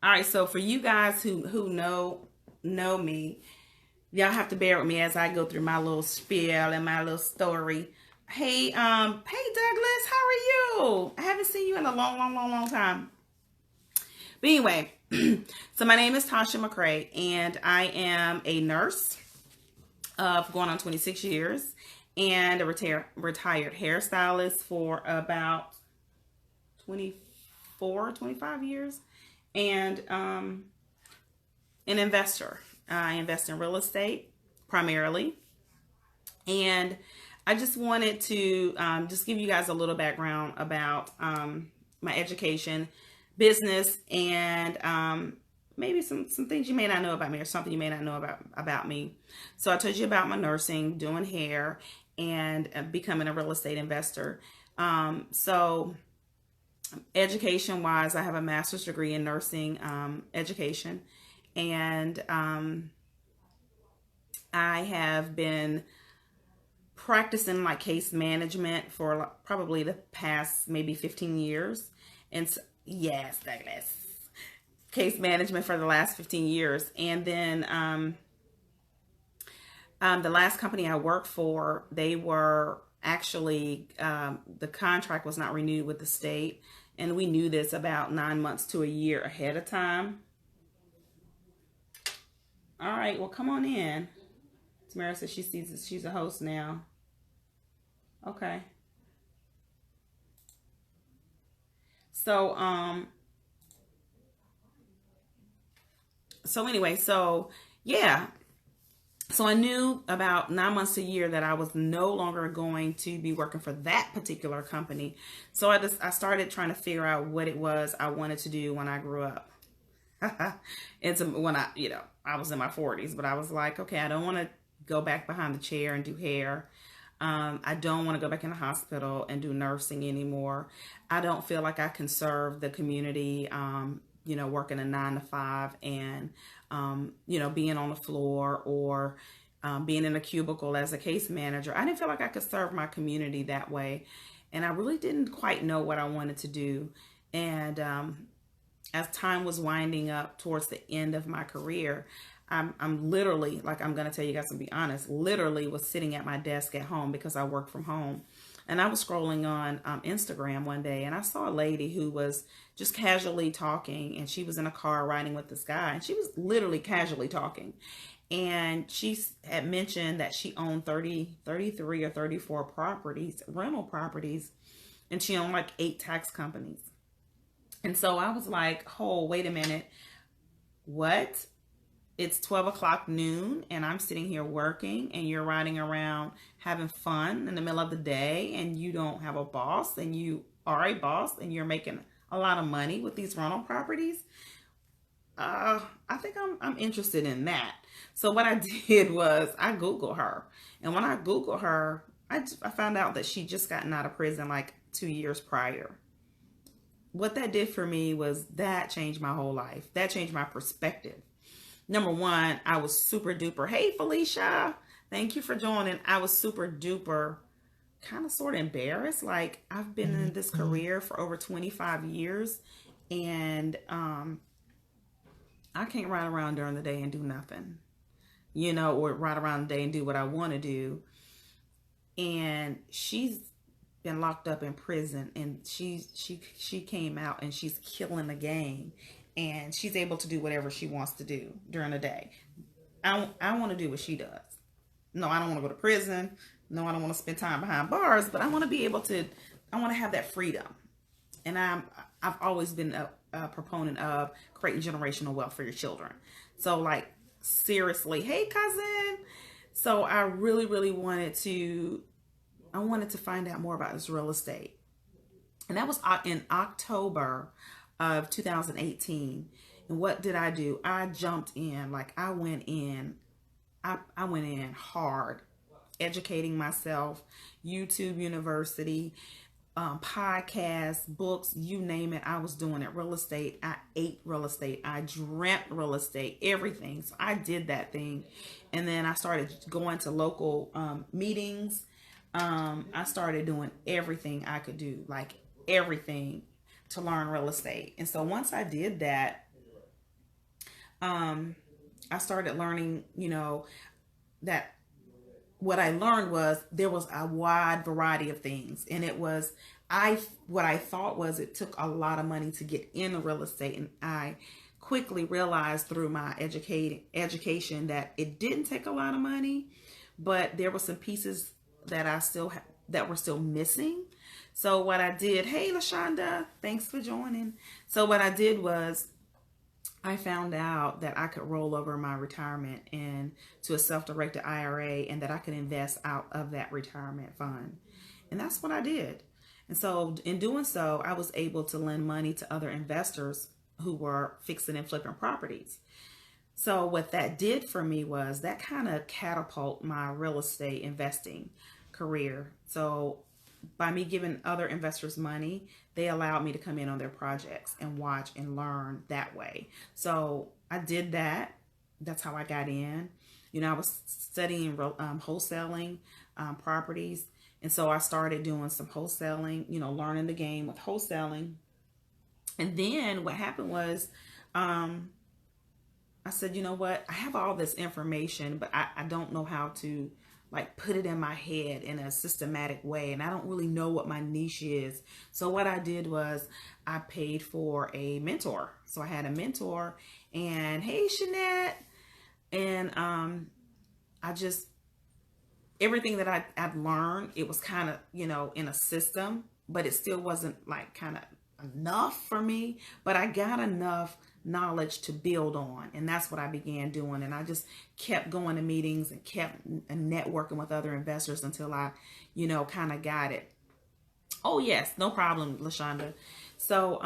All right, so for you guys who know me, y'all have to bear with me as I go through my little spiel and my little story. Hey Douglas, how are you? I haven't seen you in a long time. But anyway, so my name is Tasha McCray, and I am a nurse of going on 26 years, and a retired hairstylist for about 24, 25 years, and an investor. I invest in real estate primarily, and I just wanted to just give you guys a little background about my education, business, and maybe some things you may not know about me, or something you may not know about me. So I told you about my nursing, doing hair, and becoming a real estate investor. So education wise, I have a master's degree in nursing education, and I have been practicing like case management for probably the past maybe 15 years. And so, yes, Douglas, case management for the last 15 years. And then the last company I worked for, they were actually, the contract was not renewed with the state. And we knew this about 9 months to a year ahead of time. All right, well, come on in. Tamara says she sees that she's a host now. Okay. So, so yeah. So I knew about 9 months a year that I was no longer going to be working for that particular company. So I started trying to figure out what it was I wanted to do when I grew up. It's when I was in my 40s, but I was like, okay, I don't want to go back behind the chair and do hair. I don't want to go back in the hospital and do nursing anymore. I don't feel like I can serve the community, working a 9 to 5, and, being on the floor, or being in a cubicle as a case manager. I didn't feel like I could serve my community that way. And I really didn't quite know what I wanted to do. And as time was winding up towards the end of my career, I'm literally, like, I'm going to tell you guys to be honest, literally was sitting at my desk at home because I work from home. And I was scrolling on Instagram one day, and I saw a lady who was just casually talking, and she was in a car riding with this guy, and she was literally casually talking. And she had mentioned that she owned 33 or 34 properties, rental properties, and she owned like 8 tax companies. And so I was like, oh, wait a minute. What? It's 12 o'clock noon, and I'm sitting here working, and you're riding around having fun in the middle of the day, and you don't have a boss, and you are a boss, and you're making a lot of money with these rental properties. I think I'm interested in that. So what I did was I Googled her, and when I Googled her, I found out that she just gotten out of prison like 2 years prior. What that did for me was that changed my whole life. That changed my perspective. Number one, I was super duper. Hey, Felicia, thank you for joining. I was super duper kind of sort of embarrassed. Like, I've been in this career for over 25 years, and I can't ride around during the day and do nothing, or ride around the day and do what I want to do. And she's been locked up in prison, and she came out, and she's killing the game, and she's able to do whatever she wants to do during the day. I want to do what she does. No, I don't want to go to prison. No, I don't want to spend time behind bars, but I want to be able to, I want to have that freedom. And I've always been a proponent of creating generational wealth for your children. So, like, seriously, hey cousin. So I really wanted to find out more about this real estate. And that was in October of 2018. And what did I do? I jumped in. Like, I went in. I went in hard, educating myself, YouTube University, podcasts, books, you name it. I was doing it. Real estate. I ate real estate. I dreamt real estate, everything. So I did that thing. And then I started going to local meetings. I started doing everything I could do, like everything, to learn real estate. And so once I did that, I started learning, that what I learned was there was a wide variety of things, and it was what I thought was it took a lot of money to get into real estate, and I quickly realized through my education that it didn't take a lot of money, but there were some pieces that that were still missing. So what I did, hey LaShonda, thanks for joining. So what I did was I found out that I could roll over my retirement into a self-directed IRA, and that I could invest out of that retirement fund. And that's what I did. And so in doing so, I was able to lend money to other investors who were fixing and flipping properties. So what that did for me was that kind of catapult my real estate investing career. So by me giving other investors money, they allowed me to come in on their projects and watch and learn that way. So I did that. That's how I got in. I was studying wholesaling properties. And so I started doing some wholesaling, learning the game with wholesaling. And then what happened was, I said, you know what? I have all this information, but I don't know how to put it in my head in a systematic way. And I don't really know what my niche is. So what I did was I paid for a mentor. So I had a mentor, and hey, Shanette. And I just, everything that I'd learned, it was kind of, in a system, but it still wasn't kind of enough for me. But I got enough knowledge to build on, and that's what I began doing. And I just kept going to meetings and kept networking with other investors until I kind of got it. Oh yes, no problem, LaShonda. So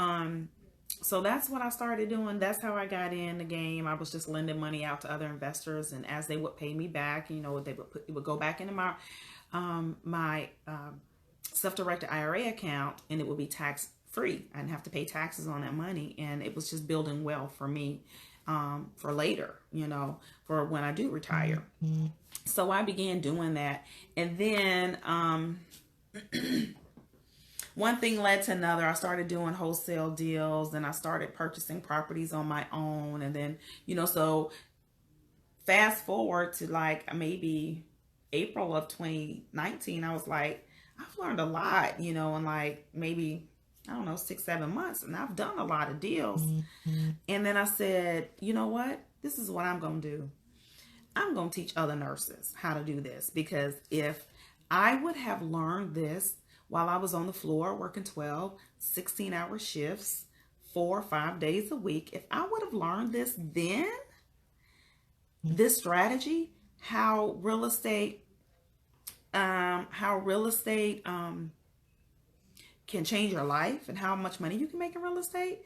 that's what I started doing. That's how I got in the game. I was just lending money out to other investors, and as they would pay me back, it would go back into my self-directed IRA account, and it would be tax free. I didn't have to pay taxes on that money, and it was just building wealth for me for later, for when I do retire. Mm-hmm. So I began doing that, and then one thing led to another. I started doing wholesale deals, and I started purchasing properties on my own, and then so fast forward to maybe April of 2019, I was like, I've learned a lot, in maybe, I don't know, 6-7 months, and I've done a lot of deals. Mm-hmm. And then I said, you know what? This is what I'm going to do. I'm going to teach other nurses how to do this, because if I would have learned this while I was on the floor working 12, 16-hour shifts, 4 or 5 days a week, if I would have learned this then, this strategy, how real estate can change your life and how much money you can make in real estate.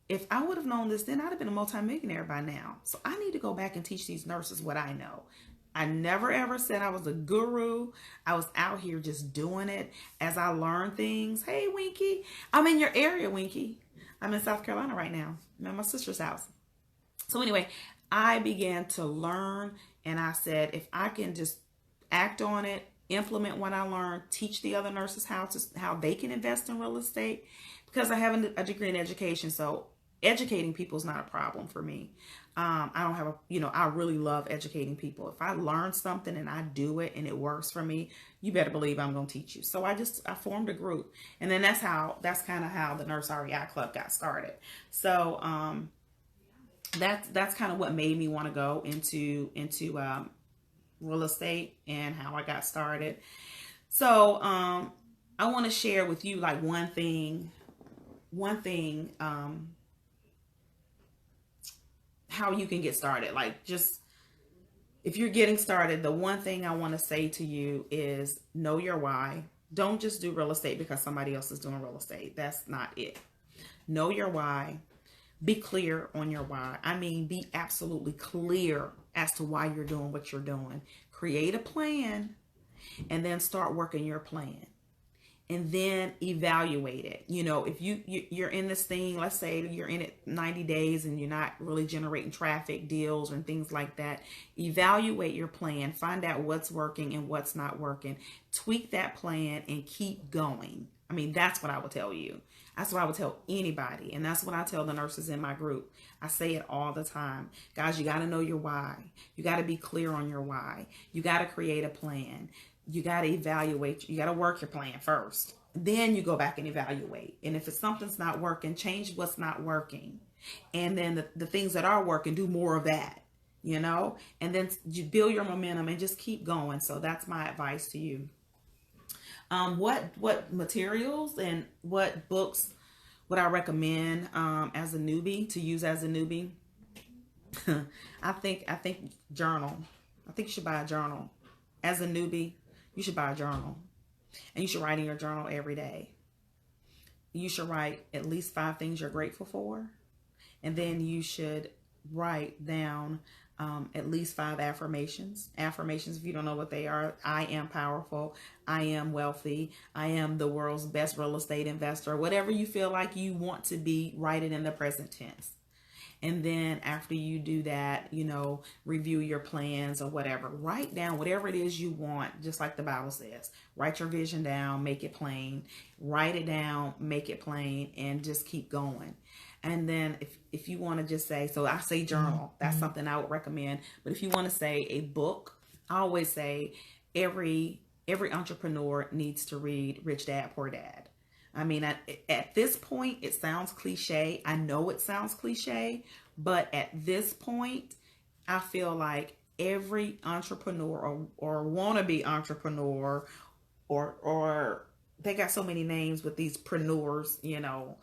If I would have known this then, I'd have been a multimillionaire by now. So I need to go back and teach these nurses what I know. I never ever said I was a guru. I was out here just doing it as I learned things. Hey, Winky. I'm in your area, Winky. I'm in South Carolina right now. I'm at my sister's house. So anyway, I began to learn, and I said, if I can just act on it, implement what I learned, teach the other nurses how they can invest in real estate, because I have a degree in education. So educating people is not a problem for me. I don't have I really love educating people. If I learn something and I do it and it works for me, you better believe I'm going to teach you. So I formed a group, and then that's kind of how the Nurse REI Club got started. So that's kind of what made me want to go into real estate and how I got started. So I want to share with you one thing how you can get started. Just if you're getting started, the one thing I want to say to you is know your why. Don't just do real estate because somebody else is doing real estate. That's not it. Know your why. Be clear on your why. I mean, be absolutely clear as to why you're doing what you're doing. Create a plan, and then start working your plan, and then evaluate it. If you're in this thing, let's say you're in it 90 days and you're not really generating traffic, deals, and things like that, evaluate your plan, find out what's working and what's not working, tweak that plan, and keep going. I mean, that's what I would tell you. That's what I would tell anybody. And that's what I tell the nurses in my group. I say it all the time. Guys, you got to know your why. You got to be clear on your why. You got to create a plan. You got to evaluate. You got to work your plan first. Then you go back and evaluate. And if it's something's not working, change what's not working. And then the things that are working, do more of that, you know, and then you build your momentum and just keep going. So that's my advice to you. What materials and what books would I recommend as a newbie to use as a newbie? I think journal. I think you should buy a journal. As a newbie, you should buy a journal. And you should write in your journal every day. You should write at least 5 things you're grateful for. And then you should write down at least 5 affirmations. Affirmations, if you don't know what they are: I am powerful, I am wealthy, I am the world's best real estate investor. Whatever you feel like you want to be, write it in the present tense. And then after you do that, you know, review your plans or whatever. Write down whatever it is you want, just like the Bible says. Write your vision down, make it plain. Write it down, make it plain, and just keep going. And then if you want to just say, so I say journal, that's something I would recommend. But if you want to say a book, I always say every entrepreneur needs to read Rich Dad, Poor Dad. I mean, at this point, it sounds cliche. I know it sounds cliche, but at this point, I feel like every entrepreneur or wannabe entrepreneur or they got so many names with these preneurs, you know,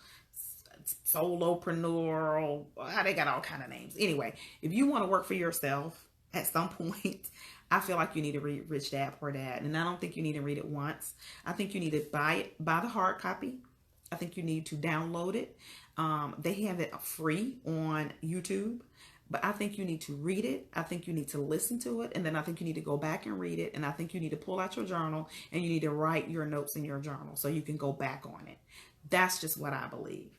solopreneur, they got all kind of names. Anyway, if you want to work for yourself at some point, I feel like you need to read Rich Dad, Poor Dad. And I don't think you need to read it once. I think you need to buy the hard copy. I think you need to download it. They have it free on YouTube. But I think you need to read it. I think you need to listen to it. And then I think you need to go back and read it. And I think you need to pull out your journal and you need to write your notes in your journal so you can go back on it. That's just what I believe.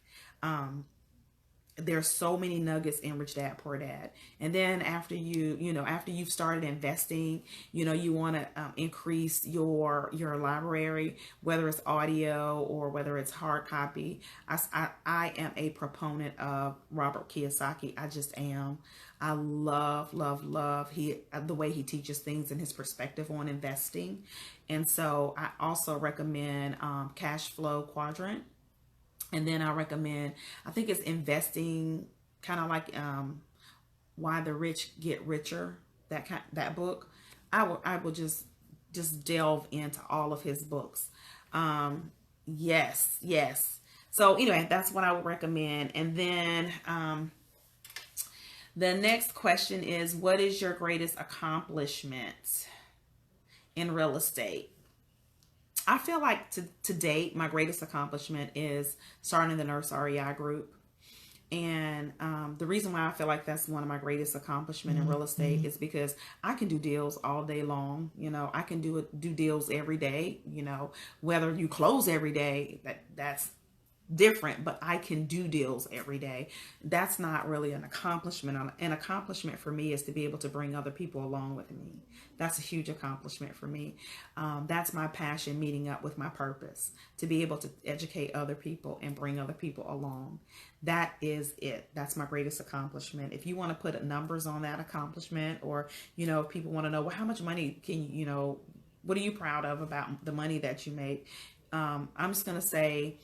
There's so many nuggets in Rich Dad, Poor Dad. And then after after you've started investing, you want to increase your library, whether it's audio or whether it's hard copy. I am a proponent of Robert Kiyosaki. I just am. I love the way he teaches things and his perspective on investing. And so I also recommend Cash Flow Quadrant. And then I recommend, I think it's Investing, kind of like Why the Rich Get Richer, that book. I will just delve into all of his books. Yes. So anyway, that's what I would recommend. And then the next question is, what is your greatest accomplishment in real estate? I feel like to date, my greatest accomplishment is starting the Nurse REI group. And the reason why I feel like that's one of my greatest accomplishments in real estate is because I can do deals all day long. I can do deals every day. Whether you close every day, that's different, but I can do deals every day. That's not really an accomplishment. An accomplishment for me is to be able to bring other people along with me. That's a huge accomplishment for me. That's my passion, meeting up with my purpose, to be able to educate other people and bring other people along. That is it. That's my greatest accomplishment. If you want to put numbers on that accomplishment, or, if people want to know, well, how much money can you, what are you proud of about the money that you make? I'm just going to say,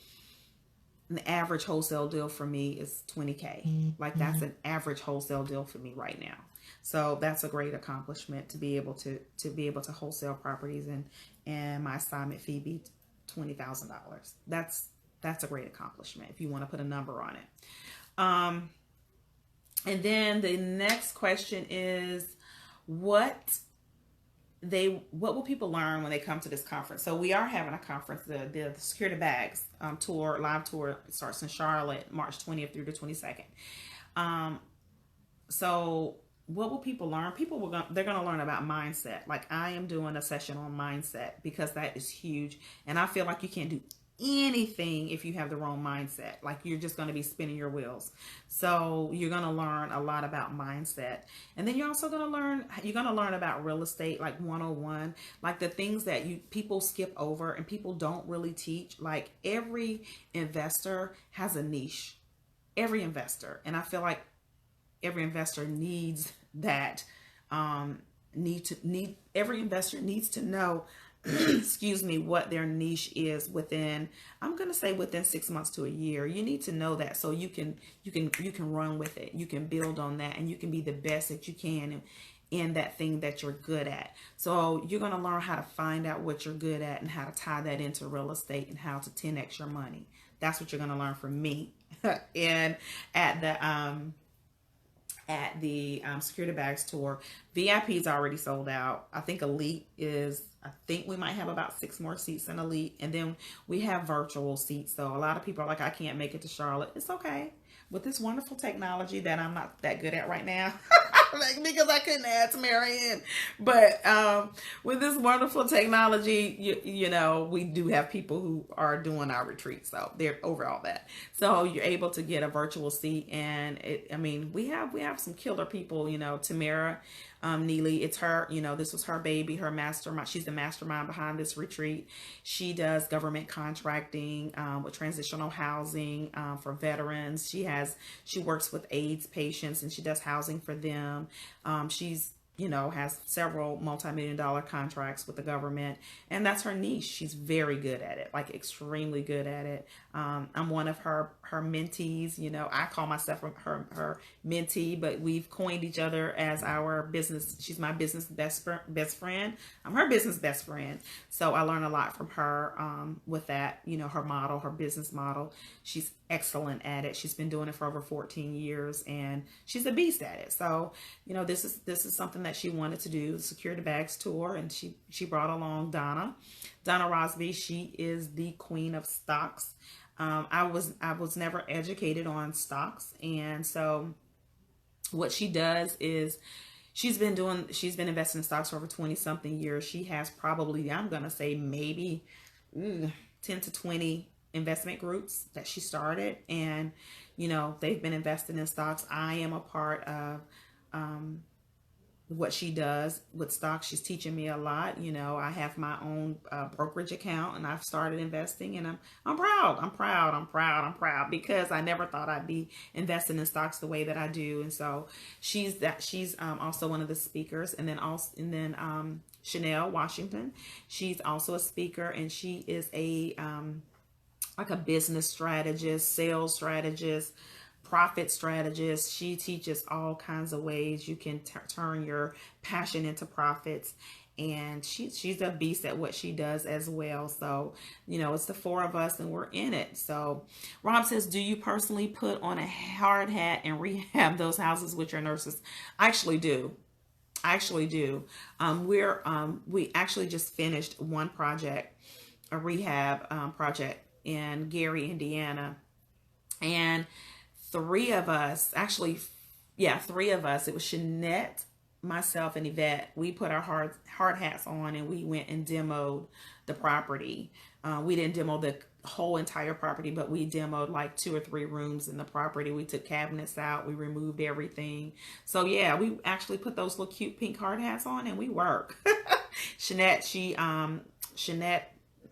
an average wholesale deal for me is $20K. Like that's an average wholesale deal for me right now. So that's a great accomplishment, to be able to wholesale properties and my assignment fee be $20,000. That's a great accomplishment if you want to put a number on it. And then the next question is, what will people learn when they come to this conference? So we are having a conference. The Security Bags live tour starts in Charlotte, March 20th through the 22nd. So what will people learn? They're going to learn about mindset. Like I am doing a session on mindset because that is huge. And I feel like you can't do anything if you have the wrong mindset. Like, you're just going to be spinning your wheels. So you're going to learn a lot about mindset. And then you're also going to learn about real estate, like 101, like the things that people skip over and people don't really teach. Like, every investor has a niche, every investor. And I feel like every investor needs that, every investor needs to know excuse me, what their niche is within, I'm going to say within 6 months to a year. You need to know that, so you can run with it. You can build on that, and you can be the best that you can in that thing that you're good at. So you're going to learn how to find out what you're good at and how to tie that into real estate and how to 10x your money. That's what you're going to learn from me and at the Security Bags tour. VIP is already sold out. I think Elite is, I think we might have about 6 more seats in Elite. And then we have virtual seats. So a lot of people are like, I can't make it to Charlotte. It's okay. With this wonderful technology that I'm not that good at right now, because I couldn't add Tamara in. But with this wonderful technology, you know, we do have people who are doing our retreats. So they're over all that. So you're able to get a virtual seat. And we have some killer people, you know, Tamara Neely, it's her, you know, this was her baby, her mastermind. She's the mastermind behind this retreat. She does government contracting with transitional housing for veterans. She works with AIDS patients, and she does housing for them. She's, you know, has several multi-million-dollar contracts with the government, and that's her niche. She's very good at it, like extremely good at it. I'm one of her mentees. You know, I call myself her mentee, but we've coined each other as our business. She's my business best friend. I'm her business best friend. So I learn a lot from her with that, you know, her model, her business model. She's excellent at it. She's been doing it for over 14 years, and she's a beast at it. So, you know, this is something that she wanted to do, the Security Bags tour, and she brought along Donna Rosby. She is the queen of stocks. I was never educated on stocks, and so what she does is she's been investing in stocks for over 20 something years. She has probably, I'm gonna say maybe 10 to 20 investment groups that she started, and you know, they've been investing in stocks. I am a part of what she does with stocks. She's teaching me a lot. You know, I have my own brokerage account, and I've started investing, and I'm proud because I never thought I'd be investing in stocks the way that I do. And so she's also one of the speakers. And then Chanel Washington, she's also a speaker, and she is like a business strategist, sales strategist, profit strategist. She teaches all kinds of ways you can turn your passion into profits, and she's a beast at what she does as well. So, you know, it's the 4 of us, and we're in it. So Rob says, do you personally put on a hard hat and rehab those houses with your nurses? I actually do. We actually just finished one project, a rehab project in Gary, Indiana, and 3 of us, actually, 3 of us, it was Shanette, myself, and Yvette. We put our hard hats on, and we went and demoed the property. We didn't demo the whole entire property, but we demoed like 2 or 3 rooms in the property. We took cabinets out, we removed everything. So yeah, we actually put those little cute pink hard hats on, and we work. Shanette,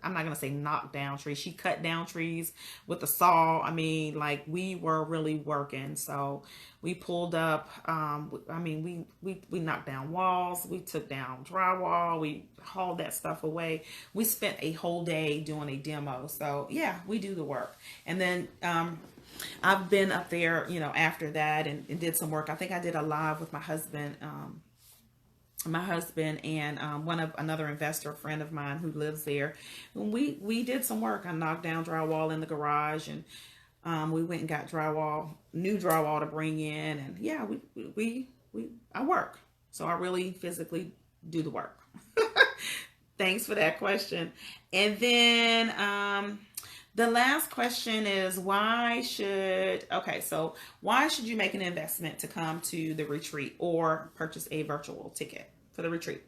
I'm not going to say knock down trees. She cut down trees with a saw. I mean, like, we were really working. So we pulled up, we knocked down walls. We took down drywall. We hauled that stuff away. We spent a whole day doing a demo. So yeah, we do the work. And then, I've been up there, you know, after that and did some work. I think I did a live with my husband, and another investor, a friend of mine who lives there. We did some work. I knocked down drywall in the garage, and we went and got new drywall to bring in, and yeah, I work. So I really physically do the work. Thanks for that question. And then the last question is, why should you make an investment to come to the retreat or purchase a virtual ticket for the retreat?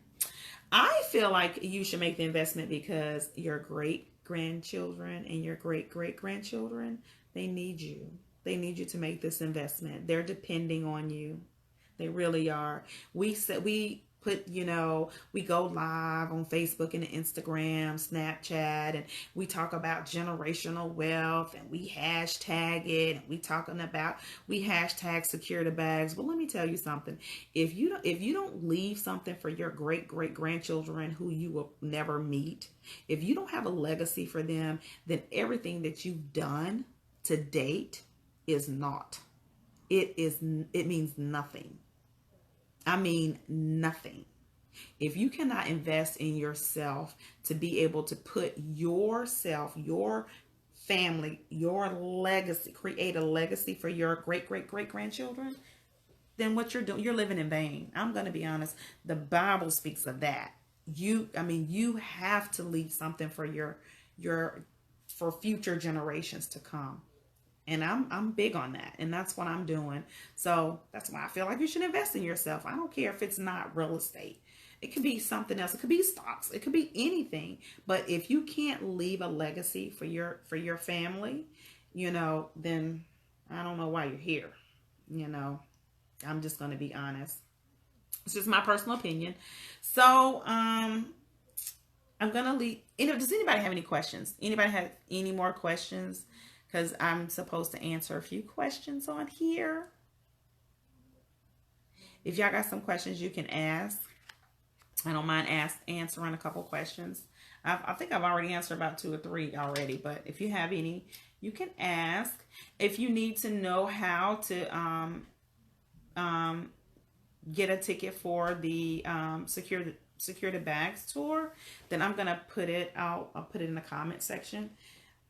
I feel like you should make the investment because you're a great grandchildren and your great-great-grandchildren, they need you. They need you to make this investment. They're depending on you. They really are. We put, we go live on Facebook and Instagram, Snapchat, and we talk about generational wealth, and we hashtag it, and we hashtag secure the bags. But let me tell you something. If you don't leave something for your great-great-grandchildren who you will never meet, if you don't have a legacy for them, then everything that you've done to date is naught. It means nothing. I mean, nothing. If you cannot invest in yourself to be able to put yourself, your family, your legacy, create a legacy for your great-great-great-grandchildren, then what you're doing, you're living in vain. I'm going to be honest. The Bible speaks of that. You have to leave something for future generations to come. And I'm big on that. And that's what I'm doing. So that's why I feel like you should invest in yourself. I don't care if it's not real estate. It could be something else. It could be stocks. It could be anything. But if you can't leave a legacy for your family, then I don't know why you're here. I'm just going to be honest. It's just my personal opinion. So I'm going to leave. Does anybody have any questions? Anybody have any more questions? Because I'm supposed to answer a few questions on here. If y'all got some questions, you can ask. I don't mind answering a couple questions. I think I've already answered about 2 or 3 already. But if you have any, you can ask. If you need to know how to get a ticket for the Secure the Bags tour, then I'm going to put it out. I'll put it in the comment section.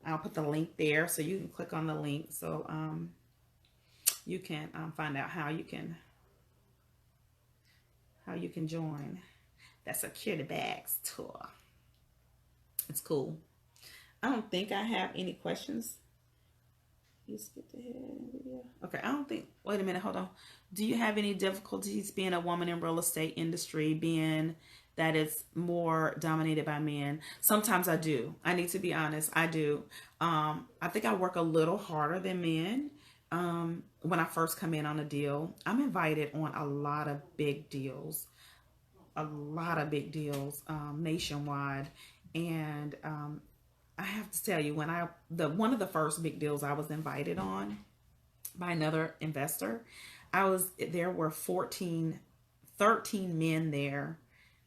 I'll put the link there so you can click on the link so you can find out how you can join that Secure the Bags tour. It's cool. I don't think I have any questions. You skipped ahead in the video. Okay, I don't think. Wait a minute, hold on. Do you have any difficulties being a woman in real estate industry, being that it's more dominated by men? Sometimes I do. I need to be honest. I do. I think I work a little harder than men. When I first come in on a deal, I'm invited on a lot of big deals, nationwide. And I have to tell you, one of the first big deals I was invited on by another investor, there were 13 men there,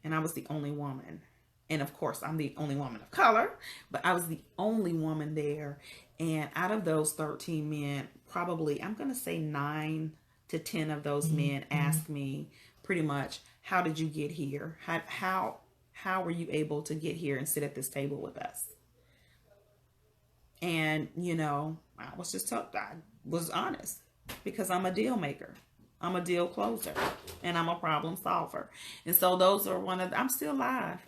and I was the only woman. And of course, I'm the only woman of color, but I was the only woman there. And out of those 13 men, probably, I'm going to say 9 to 10 of those men asked me pretty much, how did you get here? How were you able to get here and sit at this table with us? And, I was honest, because I'm a deal maker. I'm a deal closer, and I'm a problem solver. And so those are I'm still live.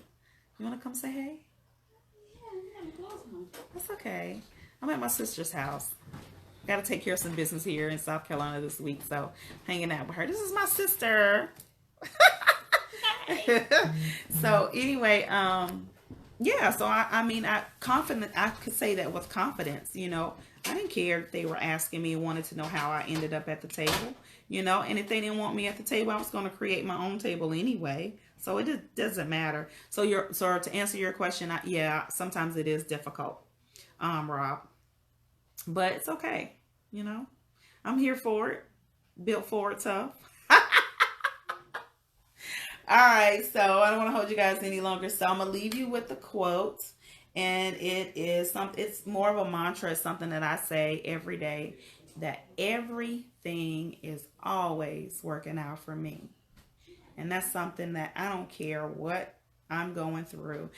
You want to come say hey? Yeah, that's okay. I'm at my sister's house. Got to take care of some business here in South Carolina this week, so hanging out with her. This is my sister. So anyway, yeah. So I could say that with confidence. I didn't care if they were asking me and wanted to know how I ended up at the table. And if they didn't want me at the table, I was going to create my own table anyway. So it doesn't matter. So to answer your question, yeah, sometimes it is difficult, Rob, but it's okay. I'm here for it. Built for it, tough. All right, so I don't want to hold you guys any longer. So I'm gonna leave you with the quote, and it's more of a mantra. It's something that I say every day, that everything is always working out for me. And that's something that I don't care what I'm going through.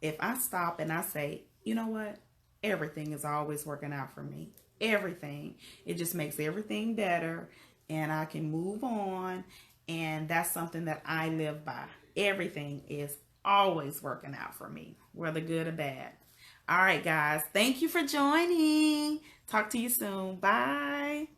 If I stop and I say, you know what? Everything is always working out for me. Everything. It just makes everything better, and I can move on. And that's something that I live by. Everything is always working out for me, whether good or bad. All right, guys. Thank you for joining. Talk to you soon. Bye.